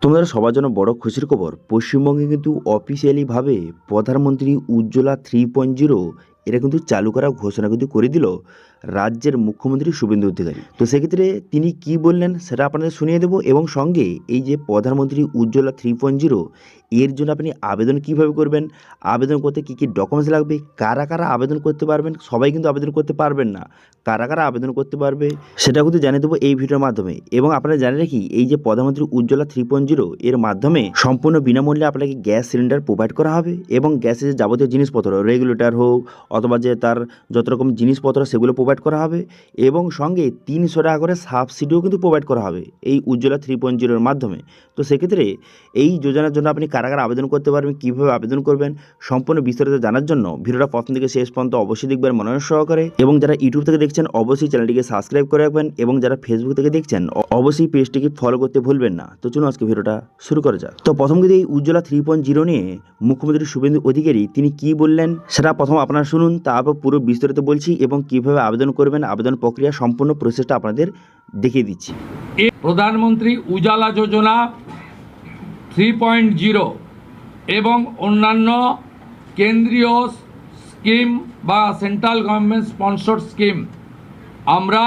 তোমাদের সবার জন্য বড় খুশির খবর, পশ্চিমবঙ্গে কিন্তু অফিসিয়ালিভাবে প্রধানমন্ত্রী উজ্জ্বলা 3.0 এটা কিন্তু চালু করার ঘোষণা কিন্তু করে দিল রাজ্যের মুখ্যমন্ত্রী শুভেন্দু অধিকারী। তো সেক্ষেত্রে তিনি কি বললেন সেটা আপনাদের শুনিয়ে দেবো, এবং সঙ্গে এই যে প্রধানমন্ত্রী উজ্জ্বলা 3.0 এর জন্য আপনি আবেদন কিভাবে করবেন, আবেদন করতে কী কী ডকুমেন্টস লাগবে, কারা কারা আবেদন করতে পারবেন, সবাই কিন্তু আবেদন করতে পারবেন না, কারা কারা আবেদন করতে পারবে সেটা কিন্তু জানিয়ে দেবো এই ভিডিওর মাধ্যমে। এবং আপনারা জানেন রাখি, এই যে প্রধানমন্ত্রী উজ্জ্বলা 3.0 এর মাধ্যমে সম্পূর্ণ বিনামূল্যে আপনাকে গ্যাস সিলিন্ডার প্রোভাইড করা হবে, এবং গ্যাসের যে যাবতীয় জিনিসপত্র, রেগুলেটর হোক অথবা যে তার যত রকম জিনিসপত্র সেগুলো প্রোভাইড করা হবে, এবং সঙ্গে 300 টাকা করে সাবসিডিও কিন্তু প্রোভাইড করা হবে এই উজ্জ্বলা 3.0 এর মাধ্যমে। তো সেক্ষেত্রে এই যোজনার জন্য আপনি কারা কারা আবেদন করতে পারবেন, কীভাবে আবেদন করবেন, সম্পূর্ণ বিস্তারিত জানার জন্য ভিডিওটা প্রথম থেকে শেষ পর্যন্ত অবশ্যই দেখবেন মনোযোগ সহকারে। এবং যারা ইউটিউব থেকে দেখছেন অবশ্যই চ্যানেলটিকে সাবস্ক্রাইব করে রাখবেন, এবং যারা ফেসবুক থেকে দেখছেন অবশ্যই পেজটিকে ফলো করতে ভুলবেন না। তো চলুন আজকে ভিডিওটা শুরু করা যাক। তো প্রথম কিন্তু এই উজ্জ্বলা 3.0 নিয়ে মুখ্যমন্ত্রী শুভেন্দু অধিকারী তিনি কি বললেন সেটা প্রথম আপনারা শুনুন, তারপর পুরো বিস্তারিত বলছি এবং কিভাবে আবেদন করবেন, আবেদন প্রক্রিয়া সম্পূর্ণ প্রসেসটা আপনাদের দেখিয়ে দিচ্ছি। প্রধানমন্ত্রী উজালা যোজনা 3.0 এবং অন্যান্য কেন্দ্রীয় স্কিম বা সেন্ট্রাল গভর্নমেন্ট স্পন্সর্ড স্কিম আমরা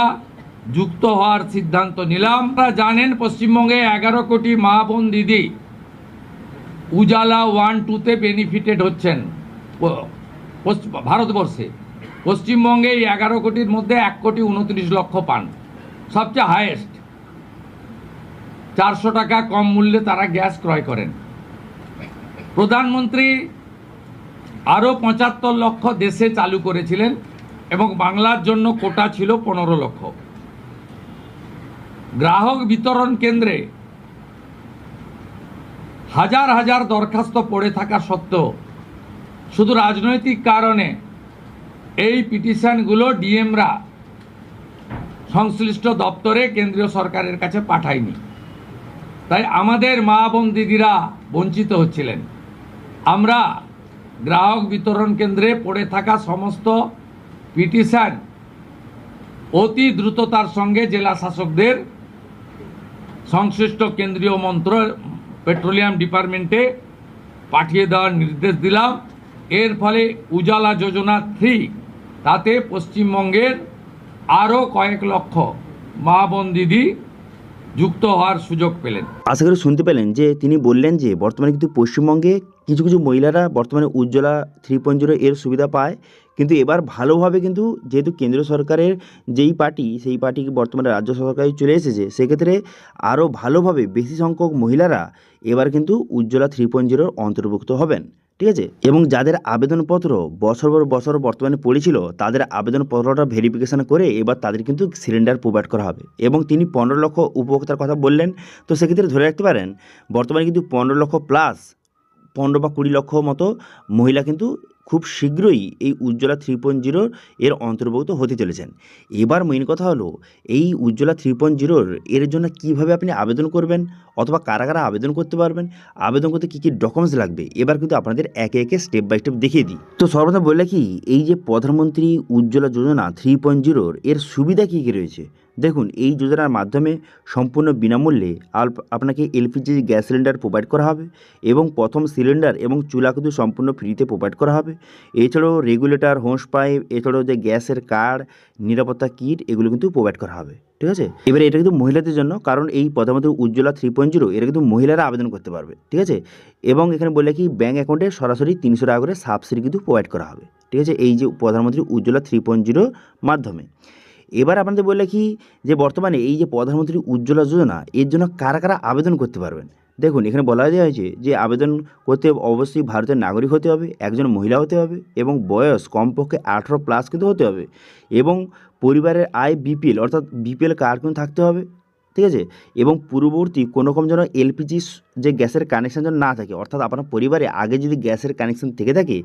যুক্ত হওয়ার সিদ্ধান্ত নিলাম। আপনারা জানেন পশ্চিমবঙ্গে 11 কোটি মা বোন দিদি উজালা 1-2তে বেনিফিটেড হচ্ছেন ভারতবর্ষে। পশ্চিমবঙ্গে এই 11 কোটির মধ্যে 1,29,00,000 পান, সবচেয়ে হায়েস্ট। 400 টাকা কম মূল্যে তারা গ্যাস ক্রয় করেন। প্রধানমন্ত্রী আরও 75 লক্ষ দেশে চালু করেছিলেন, এবং বাংলার জন্য কোটা ছিল 15 লক্ষ। গ্রাহক বিতরণ কেন্দ্রে হাজার হাজার দরখাস্ত পড়ে থাকা সত্ত্বেও শুধু রাজনৈতিক কারণে এই পিটিশনগুলো ডিএমরা সংশ্লিষ্ট দপ্তরে কেন্দ্রীয় সরকারের কাছে পাঠায়নি। তাই আমাদের মা বোন দিদিরা বঞ্চিত হচ্ছিলেন। আমরা গ্রাহক বিতরণ কেন্দ্রে পড়ে থাকা সমস্ত পিটিশন অতি দ্রুততার সঙ্গে জেলা শাসকদের সংশ্লিষ্ট কেন্দ্রীয় পেট্রোলিয়াম ডিপার্টমেন্টে পাঠিয়ে দেওয়ার নির্দেশ দিলাম। এর ফলে উজালা যোজনা 3 তাতে পশ্চিমবঙ্গের আরও কয়েক লক্ষ মা বোন দিদি যুক্ত হওয়ার সুযোগ পেলেন। আশা করি শুনতে পেলেন যে তিনি বললেন যে বর্তমানে কিন্তু পশ্চিমবঙ্গে কিছু কিছু মহিলারা বর্তমানে উজ্জ্বলা 3.0 এর সুবিধা পায়, কিন্তু এবার ভালোভাবে কিন্তু যেহেতু কেন্দ্র সরকারের যেই পার্টি সেই পার্টি বর্তমানে রাজ্য সরকারে চলে এসেছে, সেক্ষেত্রে আরও ভালোভাবে বেশি সংখ্যক মহিলারা এবার কিন্তু উজ্জ্বলা 3.0 অন্তর্ভুক্ত হবেন, ঠিক আছে। এবং যাদের আবেদনপত্র বছর পর বছর বর্তমানে পড়েছিল তাদের আবেদনপত্রটা ভেরিফিকেশান করে এবার তাদের কিন্তু সিলিন্ডার প্রোভাইড করা হবে। এবং তিনি 15 লক্ষ উপভোক্তার কথা বললেন। তো সেক্ষেত্রে ধরে রাখতে পারেন বর্তমানে কিন্তু 15 লক্ষ প্লাস 15 বা 20 লক্ষ মতো মহিলা কিন্তু খুব শীঘ্রই এই উজ্জ্বলা 3.0 এর অন্তর্ভুক্ত হতে চলেছেন। এবার মেইন কথা হলো এই উজ্জ্বলা 3.0 এর জন্য কীভাবে আপনি আবেদন করবেন অথবা কারা কারা আবেদন করতে পারবেন, আবেদন করতে কী কী ডকুমেন্টস লাগবে এবার কিন্তু আপনাদের একে একে স্টেপ বাই স্টেপ দেখিয়ে দিই। তো সর্বপ্রথম বললে কি, এই যে প্রধানমন্ত্রী উজ্জ্বলা যোজনা 3.0 এর সুবিধা কী কী রয়েছে দেখুন। এই যোজনার মাধ্যমে সম্পূর্ণ বিনামূল্যে আপনাকে এলপিজি গ্যাস সিলিন্ডার প্রোভাইড করা হবে, এবং প্রথম সিলিন্ডার এবং চুলা কিন্তু সম্পূর্ণ ফ্রিতে প্রোভাইড করা হবে। এছাড়াও রেগুলেটর, হোস পাইপ, এছাড়াও যে গ্যাসের কার্ড, নিরাপত্তা কিট এগুলো কিন্তু প্রোভাইড করা হবে, ঠিক আছে। এবারে এটা কিন্তু মহিলাদের জন্য, কারণ এই প্রধানমন্ত্রী উজ্জ্বলা 3.0 এটা কিন্তু মহিলারা আবেদন করতে পারবে, ঠিক আছে। এবং এখানে বললে কি ব্যাঙ্ক অ্যাকাউন্টে সরাসরি 300 টাকা করে সাবসিডি কিন্তু প্রোভাইড করা হবে, ঠিক আছে, এই যে প্রধানমন্ত্রী উজ্জ্বলা 3.0 মাধ্যমে। এবার আপনাদের বললে কি যে বর্তমানে এই যে প্রধানমন্ত্রী উজ্জ্বলা যোজনা এর জন্য কারা কারা আবেদন করতে পারবেন। দেখুন এখানে বলা দেওয়া হয়েছে যে আবেদন করতে অবশ্যই ভারতের নাগরিক হতে হবে, একজন মহিলা হতে হবে, এবং বয়স কমপক্ষে 18+ কিন্তু হতে হবে, এবং পরিবারের আয় বিপিএল অর্থাৎ বিপিএল কার্ড কিন্তু থাকতে হবে, ঠিক আছে। এবং পূর্ববর্তী কোনো রকম যেন এলপিজি যে গ্যাসের কানেকশান যেন না থাকে, অর্থাৎ আপনার পরিবারে আগে যদি গ্যাসের কানেকশান থেকে থাকে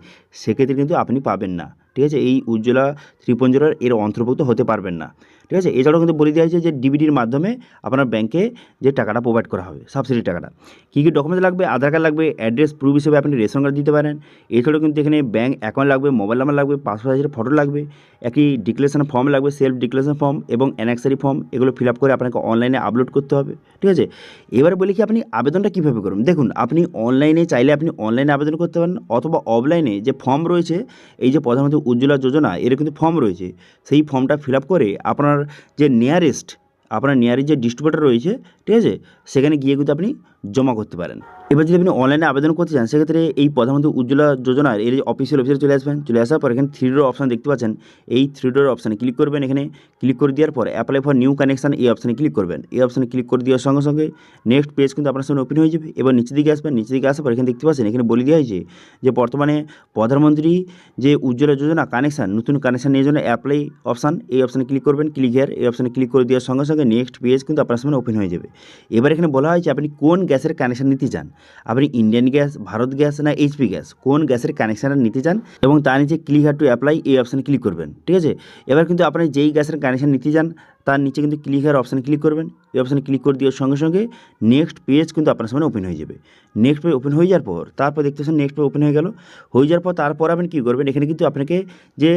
সেক্ষেত্রে কিন্তু আপনি পাবেন না, ঠিক আছে, এই উজ্জ্বলা 3.0 এর অন্তর্ভুক্ত হতে পারবেন না, ঠিক ঠিক আছে। এছাড়াও কিন্তু বলে দেওয়া হয়েছে যে ডিবিটির মাধ্যমে আপনার ব্যাংকে যে টাকাটা প্রোভাইড করা হবে, সাবসিডি টাকাটা। কী কী ডকুমেন্টস লাগবে? আধার কার্ড লাগবে, অ্যাড্রেস প্রুফ হিসেবে আপনি রেশন কার্ড দিতে পারেন। এছাড়াও কিন্তু এখানে ব্যাঙ্ক অ্যাকাউন্ট লাগবে, মোবাইল নাম্বার লাগবে, পাসপোর্ট সাইজের ফটো লাগবে, একটি ডিক্লারেশন ফর্ম লাগবে, সেলফ ডিক্লারেশন ফর্ম এবং অ্যানেক্সারি ফর্ম, এগুলো ফিল আপ করে আপনাকে অনলাইনে আপলোড করতে হবে। ঠিক আছে। এবার বলি কি আপনি আবেদনটা কীভাবে করবেন? দেখুন, আপনি অনলাইনে চাইলে আপনি অনলাইনে আবেদন করতে পারেন, অথবা অফলাইনে যে ফর্ম রয়েছে, এই যে প্রধানমন্ত্রী উজ্জ্বলা যোজনা, এর কিন্তু ফর্ম রয়েছে, সেই ফর্মটা ফিল আপ করে আপনার যে নিয়ারেস্ট যে ডিস্ট্রিবিউটর রয়েছে, ঠিক আছে, সেখানে গিয়ে কিন্তু আপনি জমা করতে পারেন। এবার যদি আপনি অনলাইনে আবেদন করতে চান, সেক্ষেত্রে এই প্রধানমন্ত্রী উজ্জ্বলা যোজনার এর অফিসিয়াল ওয়েবসাইটে চলে আসবেন। চলে আসার পর এখানে 3 ডট অপশান দেখতে পাচ্ছেন, এই 3 ডট অপশানে ক্লিক করবেন। এখানে ক্লিক করে দেওয়ার পর অ্যাপ্লাই ফর নিউ কানেকশান, এই অপশানে ক্লিক করবেন। এই অপশানে ক্লিক করে দেওয়ার সঙ্গে সঙ্গে নেক্সট পেজ কিন্তু আপনার সামনে ওপেন হয়ে যাবে। এবার নিচের দিকে আসবেন। নিচের দিকে আসার পর এখানে দেখতে পাচ্ছেন, এখানে বলে দেওয়া হয়েছে যে বর্তমানে প্রধানমন্ত্রী যে উজ্জ্বলা যোজনা কানেকশান, নতুন কানেকশান নেওয়ার জন্য অ্যাপ্লাই অপশান, এই অপশানে ক্লিক করবেন। ক্লিক হিয়ার, এই অপশানে ক্লিক করে দেওয়ার সঙ্গে সঙ্গে নেক্সট পেজ কিন্তু আপনার সামনে ওপেন হয়ে যাবে। এবার এখানে বলা হয়েছে আপনি কোন গ্যাসের কানেকশান নিতে চান, আপনি ইন্ডিয়ান গ্যাস, ভারত গ্যাস না এইচপি গ্যাস, কোন গ্যাসের কানেকশানটা নিতে চান, এবং তার নিচে ক্লিক হিয়ার টু অ্যাপ্লাই, এই অপশানে ক্লিক করবেন। ঠিক আছে। এবার কিন্তু আপনি যেই গ্যাসের কানেকশান নিতে চান তার নিচে কিন্তু ক্লিক হিয়ার অপশানে ক্লিক করবেন। এই অপশানে ক্লিক করে দেওয়ার সঙ্গে সঙ্গে নেক্সট পেজ কিন্তু আপনার সামনে ওপেন হয়ে যাবে। নেক্সট পেজ ওপেন হয়ে যাওয়ার পর তারপর দেখতে পাচ্ছেন নেক্সট পেজ ওপেন হয়ে গেল। হয়ে যাওয়ার পর তারপর আপনি কী করবেন, এখানে কিন্তু আপনাকে যে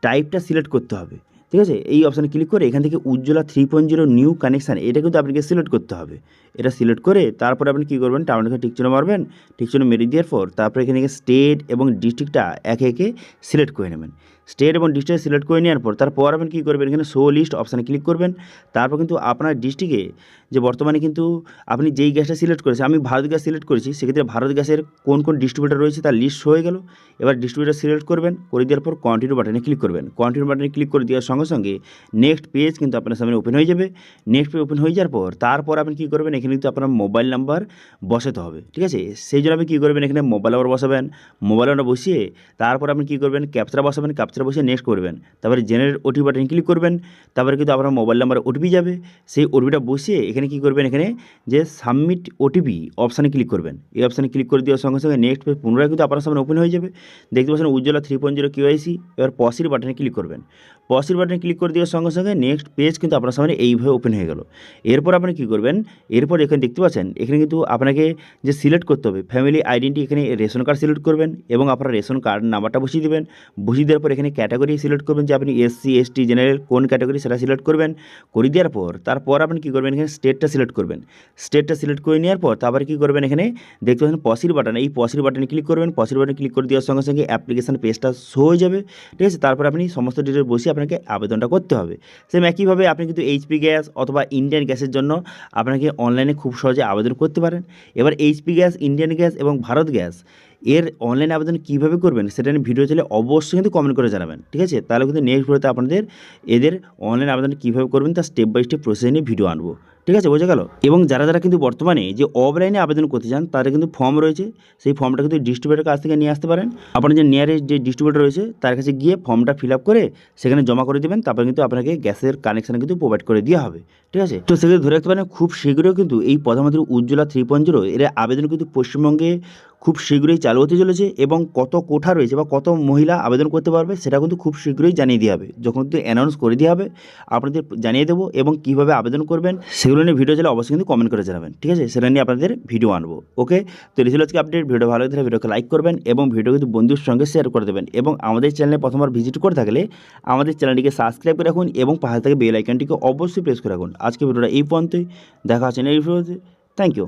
টাইপটা সিলেক্ট করতে হবে। ঠিক আছে। এই অপশানে ক্লিক করে এখান থেকে উজ্জ্বলা 3.0 নিউ কানেকশান, এটা কিন্তু আপনাকে সিলেক্ট করতে হবে। এটা সিলেক্ট করে তারপরে আপনি কী করবেন, টাউন এখানে টিকচিহ্ন মারবেন। টিকচিহ্ন মেরে দেওয়ার পর তারপরে এখানে স্টেট এবং ডিস্ট্রিক্টটা একে একে সিলেক্ট করে নেবেন। স্টেট এবং ডিস্ট্রিক্ট সিলেক্ট করে নেওয়ার পর তারপর আপনি কী করবেন, এখানে শো লিস্ট অপশানে ক্লিক করবেন। তারপর কিন্তু আপনার ডিস্ট্রিক্টে যে বর্তমানে কিন্তু আপনি যেই গ্যাসটা সিলেক্ট করেছেন, আমি ভারত গ্যাস সিলেক্ট করেছি, সেক্ষেত্রে ভারত গ্যাসের কোন কোন ডিস্ট্রিবিউটর রয়েছে তার লিস্ট হয়ে গেল। এবার ডিস্ট্রিবিউটর সিলেক্ট করবেন, করে দেওয়ার পর কন্টিনিউ বাটনে ক্লিক করবেন। কন্টিনিউ বাটনে ক্লিক করে দেওয়ার সঙ্গে সঙ্গে নেক্সট পেজ কিন্তু আপনার সামনে ওপেন হয়ে যাবে। নেক্সট পেজ ওপেন হয়ে যাওয়ার পর তারপর আপনি কী করবেন, এখানে কিন্তু আপনার মোবাইল নাম্বার বসাতে হবে। ঠিক আছে। সেই জন্য আপনি কী করবেন, এখানে মোবাইল নাম্বার বসাবেন। মোবাইল নাম্বার বসিয়ে তারপর আপনি কী করবেন, ক্যাপচা বসাবেন। ক্যাপচা বসিয়ে নেক্সট করবেন। তারপরে জেনারেট ওটিপি বাটনে ক্লিক করবেন। তারপরে কিন্তু আপনার মোবাইল নাম্বারে ওটিপি যাবে। সেই ওটিপিটা বসিয়ে এখানে কী করবেন, এখানে যে সাবমিট ওটিপি অপশানে ক্লিক করবেন। এই অপশানে ক্লিক করে দেওয়ার সঙ্গে সঙ্গে নেক্সট পেজ পুনরায় কিন্তু আপনার সামনে ওপেন হয়ে যাবে। দেখতে পাচ্ছেন উজ্জ্বলা 3.0 কেওয়াইসি। এবার পসির বাটনে ক্লিক করবেন। পসির বাটনে ক্লিক করে দেওয়ার সঙ্গে সঙ্গে নেক্সট পেজ কিন্তু আপনার সামনে এইভাবে ওপেন হয়ে গেল। এরপর আপনি কী করবেন, এরপর এখানে দেখতে পাচ্ছেন এখানে কিন্তু আপনাকে যে সিলেক্ট করতে হবে ফ্যামিলি আইডেন্টি, এখানে রেশন কার্ড সিলেক্ট করবেন এবং আপনার রেশন কার্ড নাম্বারটা বসিয়ে দেবেন। বসিয়ে দেওয়ার পর এখানে ক্যাটাগরি সিলেক্ট করবেন যে আপনি এসসি, এসটি, জেনারেল কোন ক্যাটাগরি সেটা সিলেক্ট করবেন। করে দেওয়ার পর তারপর আপনি কী করবেন, এখানে স্টেটটা সিলেক্ট করবেন। স্টেটটা সিলেক্ট করে নেওয়ার পর তারপরে কী করবেন, এখানে দেখতে পাচ্ছেন পসির বাটন, এই পসির বাটনে ক্লিক করবেন। পসির বাটনে ক্লিক করে দেওয়ার সঙ্গে সঙ্গে অ্যাপ্লিকেশান পেজটা শো হয়ে যাবে। ঠিক আছে। তারপর আপনি সমস্ত ডিটেল বসিয়ে আপনাকে আবেদনটা করতে হবে। সেম একইভাবে আপনি কিন্তু এইচপি গ্যাস অথবা ইন্ডিয়ান গ্যাসের জন্য আপনাকে অনলাইনে খুব সহজে আবেদন করতে পারেন। এবার এইচপি গ্যাস, ইন্ডিয়ান গ্যাস এবং ভারত গ্যাস এর অনলাইন আবেদন কীভাবে করবেন সেটা নিয়ে ভিডিও চাইলে অবশ্যই কিন্তু কমেন্ট করে জানাবেন। ঠিক আছে। তাহলে কিন্তু নেক্সট ভিডিওতে আপনাদের এদের অনলাইন আবেদন কীভাবে করবেন তার স্টেপ বাই স্টেপ প্রসেস নিয়ে ভিডিও আনবো। ঠিক আছে, বোঝা গেল। এবং যারা যারা কিন্তু বর্তমানে যে অফলাইনে আবেদন করতে চান তাদের কিন্তু ফর্ম রয়েছে, সেই ফর্মটা কিন্তু ডিস্ট্রিবিউটরের কাছ থেকে নিয়ে আসতে পারেন। আপনার যে নিয়ারেস্ট যে ডিস্ট্রিবিউটর রয়েছে তার কাছে গিয়ে ফর্মটা ফিল আপ করে সেখানে জমা করে দেবেন। তারপর কিন্তু আপনাকে গ্যাসের কানেকশান কিন্তু প্রোভাইড করে দেওয়া হবে। ঠিক আছে। তো সেক্ষেত্রে ধরে রাখতে পারেন খুব শীঘ্রই কিন্তু এই প্রধানমন্ত্রী উজ্জ্বলা 3.0 এর আবেদন কিন্তু পশ্চিমবঙ্গে খুব শীঘ্রই চালু হতে চলেছে এবং কত কোঠা রয়েছে বা কত মহিলা আবেদন করতে পারবে সেটা কিন্তু খুব শীঘ্রই জানিয়ে দেওয়া হবে। যখন কিন্তু অ্যানাউন্স করে দেওয়া হবে আপনাদের জানিয়ে দেবো, এবং কীভাবে আবেদন করবেন সেগুলো নিয়ে ভিডিও চাইলে অবশ্যই কিন্তু কমেন্ট করে জানাবেন। ঠিক আছে। সেটা নিয়ে আপনাদের ভিডিও আনবো। ওকে। তো এই ছিল আজকে আপডেট। ভিডিও ভালো লাগলে ভিডিওকে লাইক করবেন এবং ভিডিও কিন্তু বন্ধুর সঙ্গে শেয়ার করে দেবেন, এবং আমাদের চ্যানেলে প্রথমবার ভিজিট করে থাকলে আমাদের চ্যানেলটিকে সাবস্ক্রাইব করে রাখুন এবং পাশে থেকে বেল আইকনটিকে অবশ্যই প্রেস করে রাখুন। আজকে ভিডিওটা এই পর্যন্তই। দেখা হচ্ছে নেক্সট ভিডিওতে। Thank you.